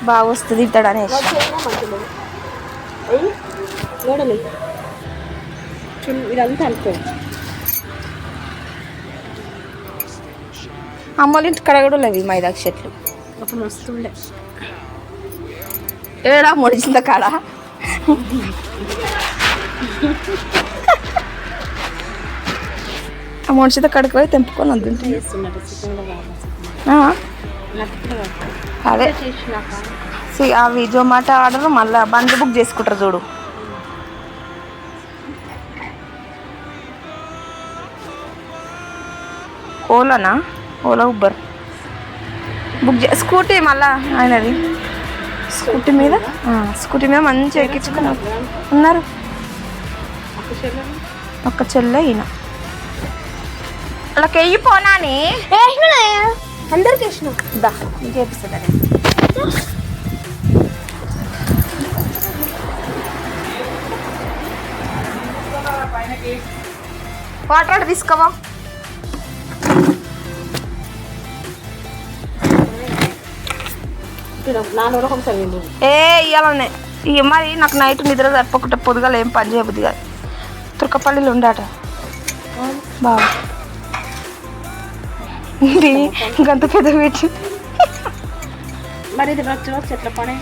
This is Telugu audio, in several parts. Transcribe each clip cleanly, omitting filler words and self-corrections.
బాగా వస్తుంది ఇద్దడనే ఇదంతా అనుకో అమ్మోళ్ళ ఇంటి కడ కూడా లేవు మైదాకు చెట్లు అప్పుడు వస్తుండే ఏడా మొడిచింద కాడ ఆ మనిషితో కడుకు పోయి తెంపుకొని వద్దుంటే అదే అవి జొమాటో ఆర్డర్ మళ్ళీ బండ్లు బుక్ చేసుకుంటారు చూడు. ఓలానా ఓలా ఉబ్బర్ బుక్ స్కూటీ మళ్ళా ఆయనది స్కూటీ మీద మంచిగా ఎక్కించుకుని ఉన్నారు. ఒక్క చెల్లె ఈయన వాళ్ళకి వెయ్యి పోనాని అందరికి ఇష్టం దా నీకు చేపిస్తుందా వాటర్ తీసుకోవా ఇవ్వాలనే ఇక మరి నాకు నైట్ నిద్ర సరిపోకుండా పొద్దుగాల ఏం పని చేయబుద్ది కాదు. తుర్కపల్లిలో ఉండాట బాగా గంత పెద్ద పెట్టి మరి ఇది వచ్చి ఎట్లా పని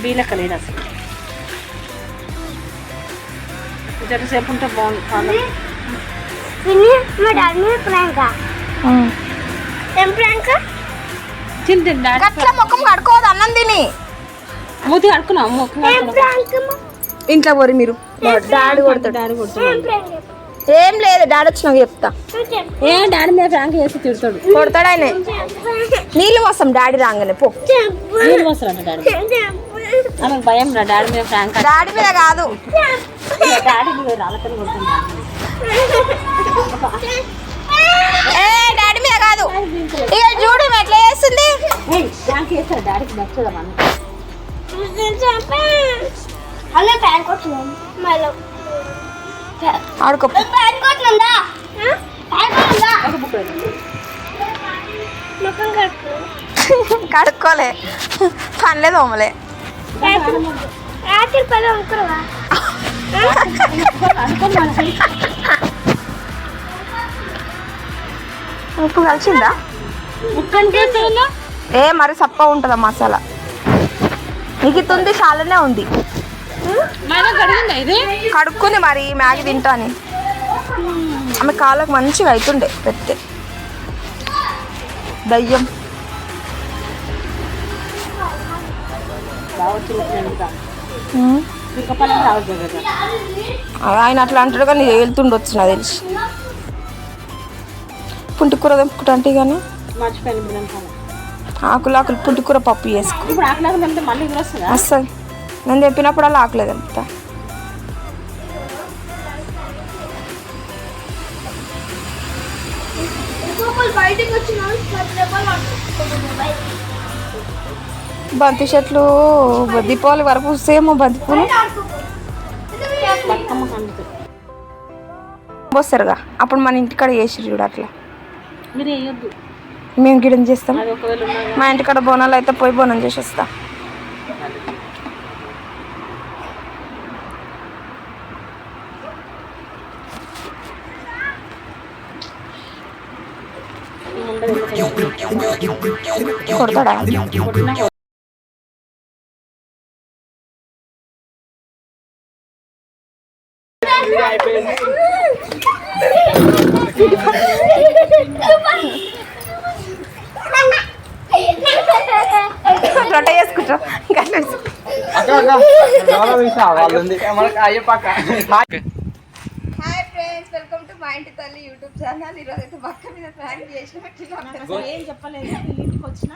బీలక్కలేదు అసలు ఎంతసేపు ఉంటే బాగుంది. అట్లా ముఖం కడుకోవద్దు అన్నం తిని మూతి కడుకున్నావు ఇంట్లో పోరి మీరు డాడీ కొడతాడు ఏం లేదు డాడీ వచ్చినాక చెప్తా. ఏ డాడీ మీద ఫ్రాంక్ చేసి తిడతాడు కొడతాడు ఆయన. నీళ్ళు పోస్తాం డాడీ రాగానే పో. నీళ్ళు పోస్తాడు డాడీ ఆమెకు భయం రా డాడీ మీద ఫ్రాంక్. డాడీ మీద కాదు డాడీ మీద రాళ్ళతో కొడుతున్నాడు. డాడీ మీద కాదు ఇక చూడు ఎట్లా చేస్తుంది. ఫ్రాంక్ చేస్తాడు డాడీకి నచ్చదా మనం ఆడుకో కడుక్కోలే పనిలేదు ఓమలే ఉప్పు కలిసిందా ఏ మరి సప్ప ఉంటుందా మసాలా నీకు తుంది చాలానే ఉంది. కడుక్కుంది మరి మ్యాగీ తింటా అని ఆమె కాళ్ళకు మంచిగా అవుతుండే పెడితే దయ్యం. ఆయన అట్లా అంటాడు కానీ వెళ్తుండొచ్చు నాకు తెలిసి. పుంటికూర తెంపుకుంటా కానీ ఆకులు పుంటికూర పప్పు వేసుకో వస్తుంది. నేను తెంపినప్పుడు అలా ఆకులే తెంపుతా. బంతి చెట్లు దీపావళి వరకు సేమ్ బంతి పూలు పోస్తారుగా అప్పుడు మన ఇంటికాడ చేసిరు చూడు అట్లా. మేము గిడం చేస్తాం. మా ఇంటికాడ బోనాలు అయితే పోయి బోనం చేసి వస్తా. కొడతాడా రొట్టె చేసుకుంటా. హాయ్ ఫ్రెండ్స్, వెల్కమ్ టు మా ఇంటి తల్లి యూట్యూబ్ ఛానల్. ఈరోజు అయితే బక్క మీద ప్రాంక్ చేసిన ఏం చెప్పలేదు. ఇంటికి వచ్చిన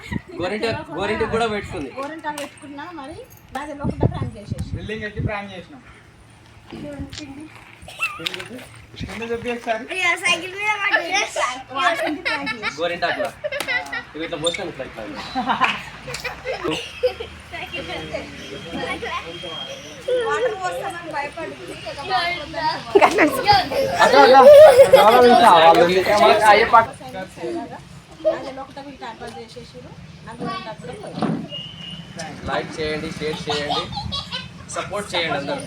గోరింటి కూడా పెట్టుకుంది. గోరింటాలు పెట్టుకున్నా మరి నా తెలియకుండా ప్రాంక్ చేసేసి బిల్డింగ్ ఎక్కి ప్రాంక్ చేసినాం. గోరింటాకు ఇట్లా పోస్తాను ఇట్లా భయపడుతుంది. లైక్ చేయండి, షేర్ చేయండి, సపోర్ట్ చేయండి అందరూ.